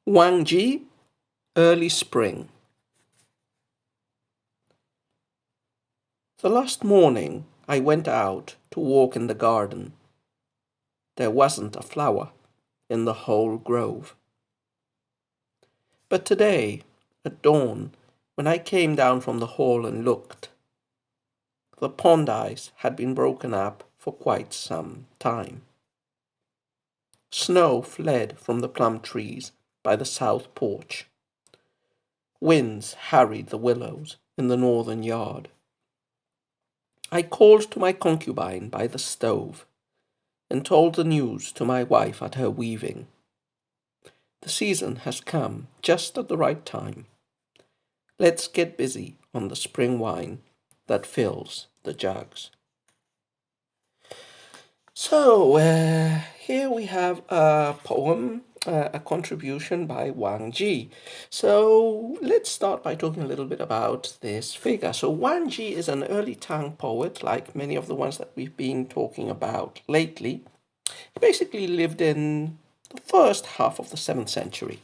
Wang, early spring. The last morning I went out to walk in the garden. There wasn't a flower in the whole grove. But today, at dawn, when I came down from the hall and looked, the pond ice had been broken up for quite some time. Snow fled from the plum trees by the south porch. Winds harried the willows in the northern yard. I called to my concubine by the stove and told the news to my wife at her weaving. The season has come just at the right time. Let's get busy on the spring wine that fills the jugs. So, here we have a poem, a contribution by Wang. So, let's start by talking a little bit about this figure. So, Wang is an early Tang poet, like many of the ones that we've been talking about lately. He basically lived in the first half of the 7th century.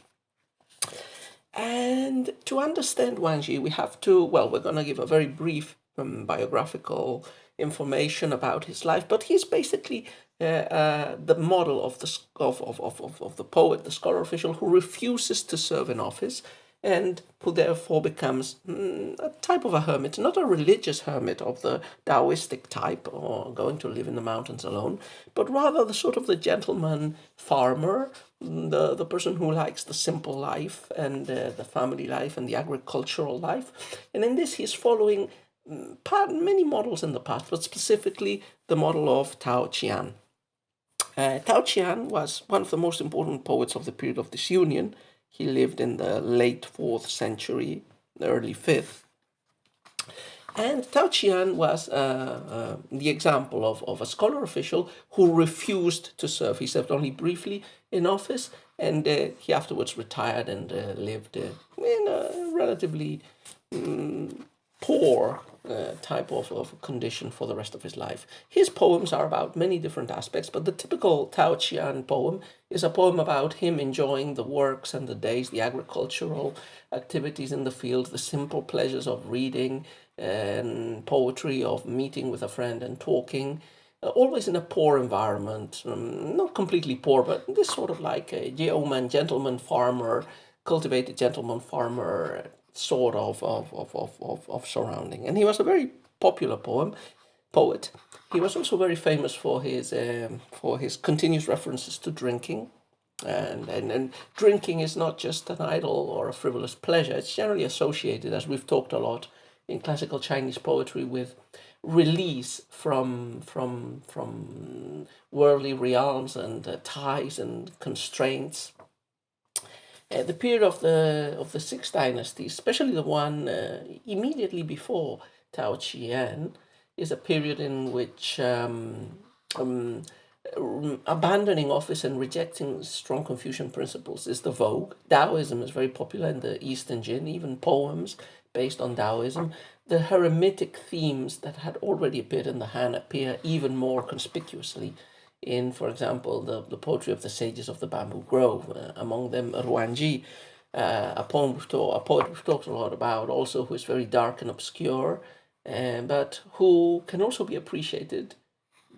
And to understand Wang, we have to, well, we're going to give a very brief biographical information about his life, but he's basically the model of the poet, the scholar official who refuses to serve in office and who therefore becomes a type of a hermit, not a religious hermit of the Taoistic type or going to live in the mountains alone, but rather the sort of the gentleman farmer, the person who likes the simple life and the family life and the agricultural life. And in this, he's following many models in the past, but specifically the model of Tao Qian. Tao Qian was one of the most important poets of the period of disunion. He lived in the late 4th century, the early 5th. And Tao Qian was the example of a scholar official who refused to serve. He served only briefly in office, and he afterwards retired and lived in a relatively poor type of condition for the rest of his life. His poems are about many different aspects, but the typical Tao Qian poem is a poem about him enjoying the works and the days, the agricultural activities in the field, the simple pleasures of reading and poetry, of meeting with a friend and talking, always in a poor environment, not completely poor, but this sort of like a yeoman, gentleman farmer, cultivated gentleman farmer sort of surrounding. And he was a very popular poet. He was also very famous for his continuous references to drinking. And drinking is not just an idle or a frivolous pleasure. It's generally associated, as we've talked a lot in classical Chinese poetry, with release from worldly realms and ties and constraints. The period of the Sixth Dynasty, especially the one immediately before Tao Qian, is a period in which abandoning office and rejecting strong Confucian principles is the vogue. Taoism is very popular in the Eastern Jin, even poems based on Taoism. The hermetic themes that had already appeared in the Han appear even more conspicuously in, for example, the poetry of the sages of the Bamboo Grove, among them Ruanji, a poet we've talked a lot about, also who is very dark and obscure, but who can also be appreciated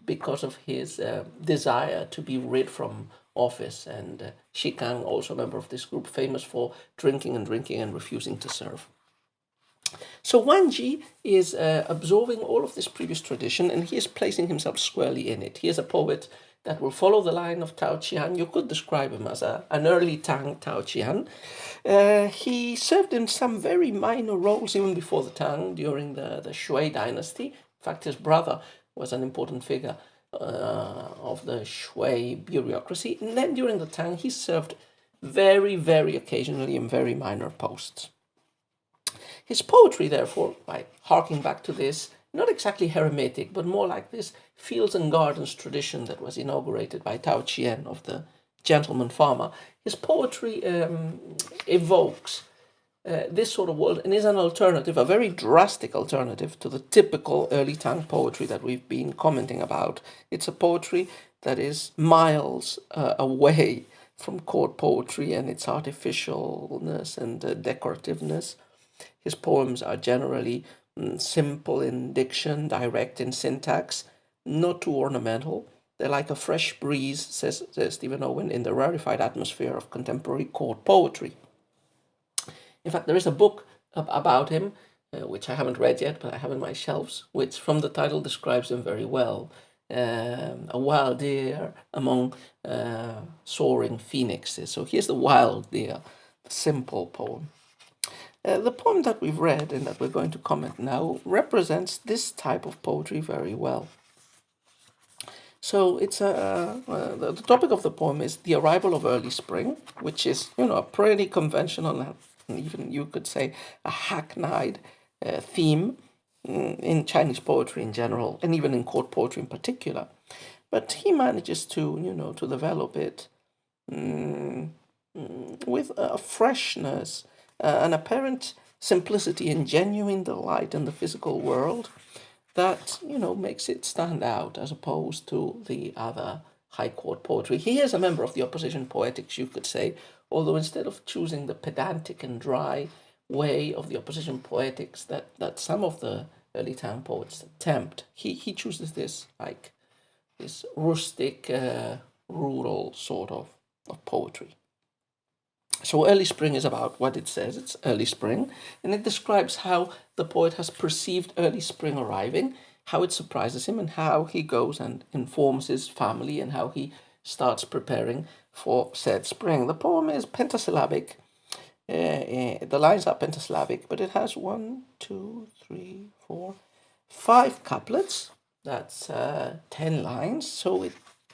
because of his desire to be rid from office. And Shikang, also a member of this group, famous for drinking and refusing to serve. So Wang is absorbing all of this previous tradition, and he is placing himself squarely in it. He is a poet that will follow the line of Tao Qian. You could describe him as an early Tang Tao Qian. He served in some very minor roles even before the Tang, during the Shui dynasty. In fact, his brother was an important figure of the Shui bureaucracy. And then during the Tang, he served very, very occasionally in very minor posts. His poetry, therefore, by harking back to this, not exactly hermetic, but more like this fields and gardens tradition that was inaugurated by Tao Qian of the gentleman farmer, his poetry evokes this sort of world and is an alternative, a very drastic alternative to the typical early Tang poetry that we've been commenting about. It's a poetry that is miles away from court poetry and its artificialness and decorativeness. His poems are generally simple in diction, direct in syntax, not too ornamental. They're like a fresh breeze, says Stephen Owen, in the rarefied atmosphere of contemporary court poetry. In fact, there is a book about him, which I haven't read yet, but I have in my shelves, which from the title describes him very well. A wild deer among soaring phoenixes. So here's the wild deer, the simple poem. The poem that we've read and that we're going to comment now represents this type of poetry very well. So it's the topic of the poem is the arrival of early spring, which is a pretty conventional, and even you could say a hackneyed theme in Chinese poetry in general, and even in court poetry in particular. But he manages to to develop it with a freshness, an apparent simplicity and genuine delight in the physical world that makes it stand out as opposed to the other high court poetry. He is a member of the opposition poetics, you could say, although instead of choosing the pedantic and dry way of the opposition poetics that some of the early Tang poets attempt, he chooses this rustic, rural sort of poetry. So early spring is about what it says, it's early spring, and it describes how the poet has perceived early spring arriving, how it surprises him, and how he goes and informs his family, and how he starts preparing for said spring. The poem is pentasyllabic. The lines are pentasyllabic, but it has 1, 2, 3, 4, 5 couplets. That's 10 lines, so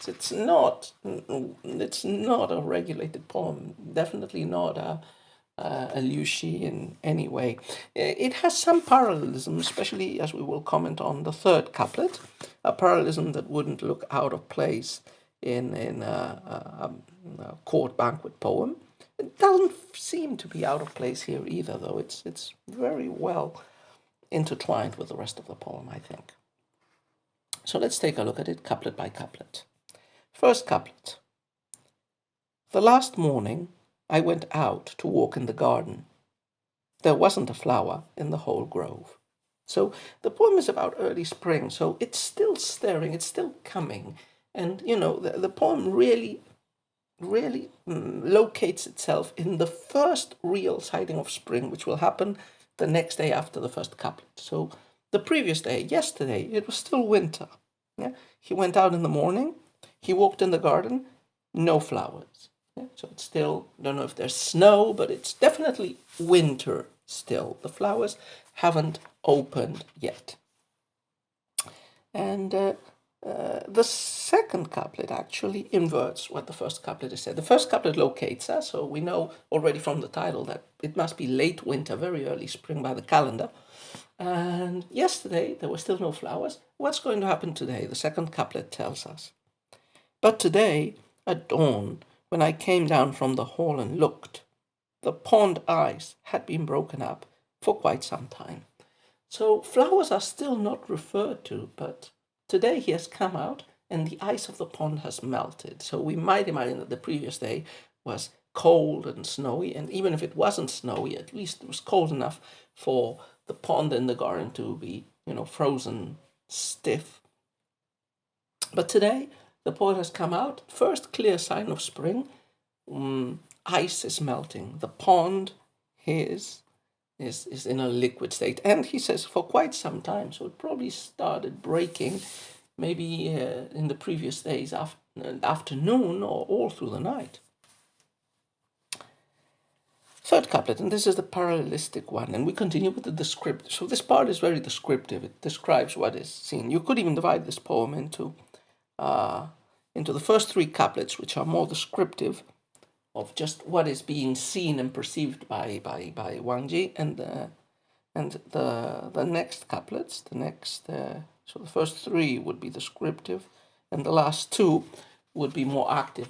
it's not a regulated poem. Definitely not a Liu Xi in any way. It has some parallelism, especially as we will comment on the third couplet, a parallelism that wouldn't look out of place in a court banquet poem. It doesn't seem to be out of place here either, though. It's very well intertwined with the rest of the poem, I think. So let's take a look at it couplet by couplet. First couplet. The last morning I went out to walk in the garden. There wasn't a flower in the whole grove. So the poem is about early spring, so it's still stirring, it's still coming. And, the poem really locates itself in the first real sighting of spring, which will happen the next day after the first couplet. So the previous day, yesterday, it was still winter. Yeah? He went out in the morning, he walked in the garden, no flowers. Yeah? So it's still, don't know if there's snow, but it's definitely winter still. The flowers haven't opened yet. And the second couplet actually inverts what the first couplet has said. The first couplet locates us, so we know already from the title that it must be late winter, very early spring by the calendar. And yesterday there were still no flowers. What's going to happen today? The second couplet tells us. But today, at dawn, when I came down from the hall and looked, the pond ice had been broken up for quite some time. So flowers are still not referred to, but today he has come out and the ice of the pond has melted. So we might imagine that the previous day was cold and snowy, and even if it wasn't snowy, at least it was cold enough for the pond and the garden to be, frozen stiff. But today, the poet has come out, first clear sign of spring. Ice is melting. The pond is in a liquid state. And he says for quite some time. So it probably started breaking maybe in the previous days, afternoon, or all through the night. Third couplet, and this is the parallelistic one, and we continue with the descriptive. So this part is very descriptive. It describes what is seen. You could even divide this poem into the first three couplets, which are more descriptive of just what is being seen and perceived by Wang, and the next couplets, so the first three would be descriptive, and the last two would be more active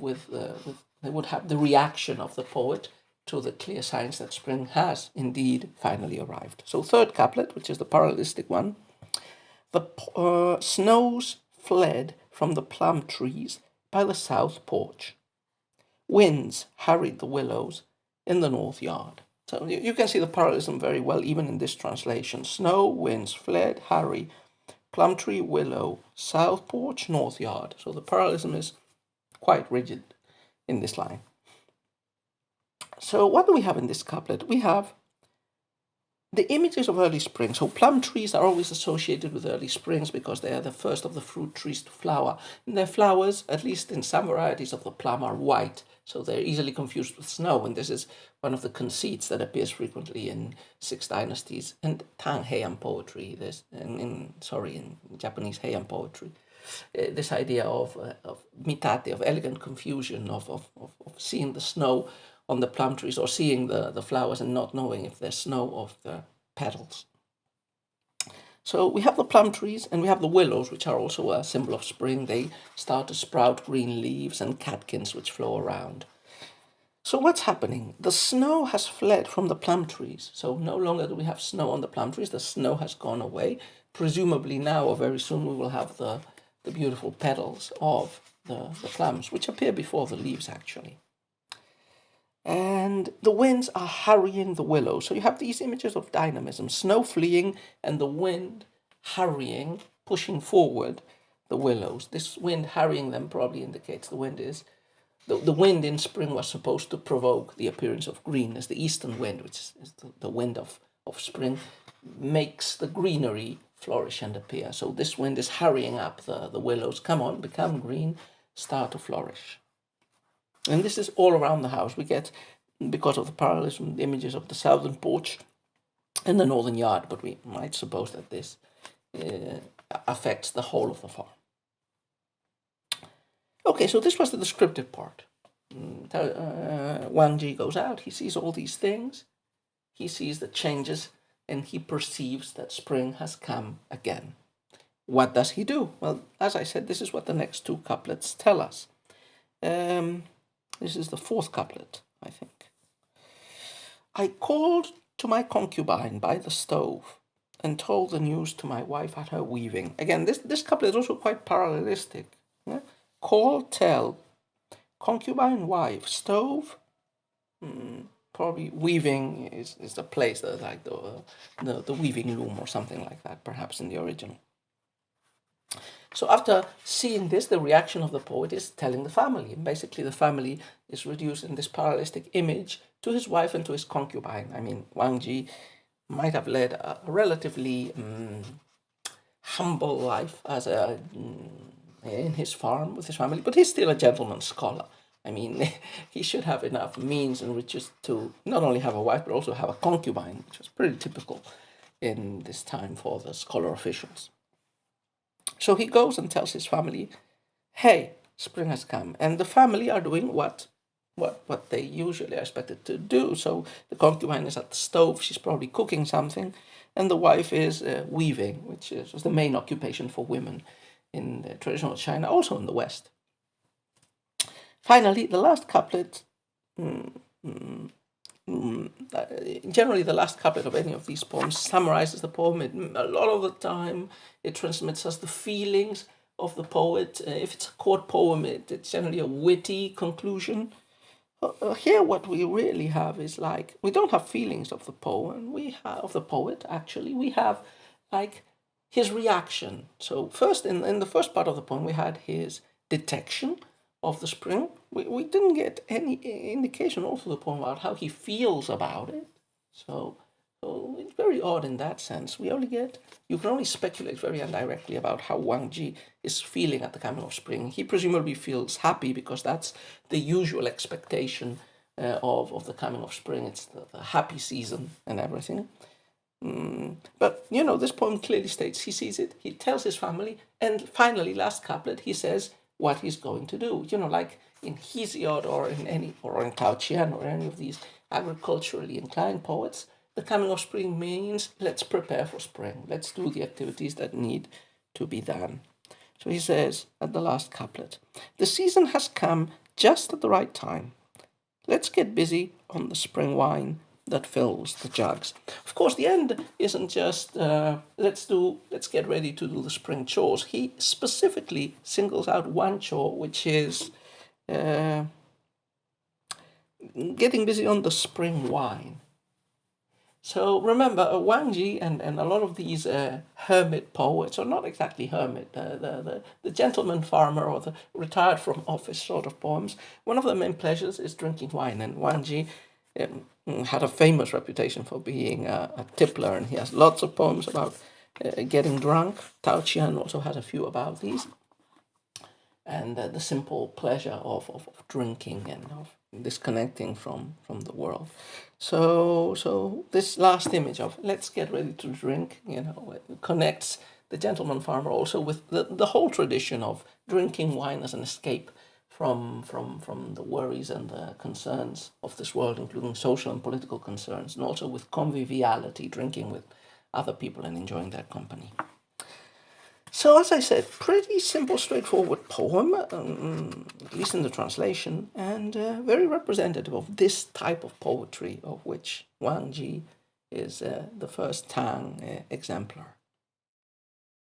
they would have the reaction of the poet to the clear signs that spring has indeed finally arrived. So third couplet, which is the parallelistic one, the snows fled from the plum trees by the south porch. Winds harried the willows in the north yard. So you can see the parallelism very well even in this translation. Snow, winds fled, harry, plum tree, willow, south porch, north yard. So the parallelism is quite rigid in this line. So what do we have in this couplet? We have the images of early spring. So plum trees are always associated with early springs because they are the first of the fruit trees to flower. And their flowers, at least in some varieties of the plum, are white. So they're easily confused with snow. And this is one of the conceits that appears frequently in Six Dynasties and Tang Heian poetry. In Japanese Heian poetry. This idea of mitate, of elegant confusion, of seeing the snow on the plum trees or seeing the flowers and not knowing if there's snow or if they're petals. So we have the plum trees and we have the willows, which are also a symbol of spring. They start to sprout green leaves and catkins which flow around. So what's happening? The snow has fled from the plum trees. So no longer do we have snow on the plum trees. The snow has gone away. Presumably now or very soon we will have the beautiful petals of the plums, which appear before the leaves actually. And the winds are harrying the willows. So you have these images of dynamism, snow fleeing and the wind harrying, pushing forward the willows. This wind harrying them probably indicates the wind in spring was supposed to provoke the appearance of green, as the eastern wind, which is the wind of spring, makes the greenery flourish and appear. So this wind is hurrying up the willows. Come on, become green, start to flourish. And this is all around the house. We get, because of the parallelism, the images of the southern porch and the northern yard, but we might suppose that this affects the whole of the farm. Okay, so this was the descriptive part. Wang goes out, he sees all these things, he sees the changes, and he perceives that spring has come again. What does he do? Well, as I said, this is what the next two couplets tell us. This is the fourth couplet, I think. I called to my concubine by the stove and told the news to my wife at her weaving. Again, this couplet is also quite parallelistic. Yeah? Call, tell, concubine, wife, stove. Probably weaving is the place that like the weaving loom or something like that, perhaps in the original. So after seeing this, the reaction of the poet is telling the family. And basically, the family is reduced in this parallelistic image to his wife and to his concubine. I mean, Wang Ji might have led a relatively humble life as in his farm with his family, but he's still a gentleman scholar. I mean, he should have enough means and riches to not only have a wife, but also have a concubine, which was pretty typical in this time for the scholar officials. So he goes and tells his family, hey, spring has come. And the family are doing what they usually are expected to do. So the concubine is at the stove, she's probably cooking something, and the wife is weaving, which was the main occupation for women in traditional China, also in the West. Finally, the last couplet, generally the last couplet of any of these poems summarizes the poem. A lot of the time it transmits us the feelings of the poet. If it's a court poem, it's generally a witty conclusion. Here what we really have is like, we don't have feelings of the poem, we have of the poet actually, we have like his reaction. So first, in the first part of the poem, we had his detection of the spring. We didn't get any indication also the poem about how he feels about it. So it's very odd in that sense. You can only speculate very indirectly about how Wang Ji is feeling at the coming of spring. He presumably feels happy because that's the usual expectation of the coming of spring. It's the happy season and everything. But, this poem clearly states he sees it, he tells his family, and finally, last couplet, he says what he's going to do. Like in Hesiod or in Tao Chian or any of these agriculturally inclined poets, the coming of spring means let's prepare for spring. Let's do the activities that need to be done. So he says at the last couplet, the season has come just at the right time. Let's get busy on the spring wine that fills the jugs. Of course, the end isn't just let's get ready to do the spring chores. He specifically singles out one chore, which is getting busy on the spring wine. So remember, Wang and a lot of these hermit poets, or not exactly hermit, the gentleman farmer or the retired from office sort of poems, one of their main pleasures is drinking wine. And Wang had a famous reputation for being a tippler, and he has lots of poems about getting drunk. Tao Qian also has a few about these, and the simple pleasure of drinking and of disconnecting from the world. So this last image of let's get ready to drink, it connects the gentleman farmer also with the whole tradition of drinking wine as an escape from the worries and the concerns of this world, including social and political concerns, and also with conviviality, drinking with other people and enjoying their company. So, as I said, pretty simple, straightforward poem, at least in the translation, and very representative of this type of poetry, of which Wang Ji is the first Tang exemplar.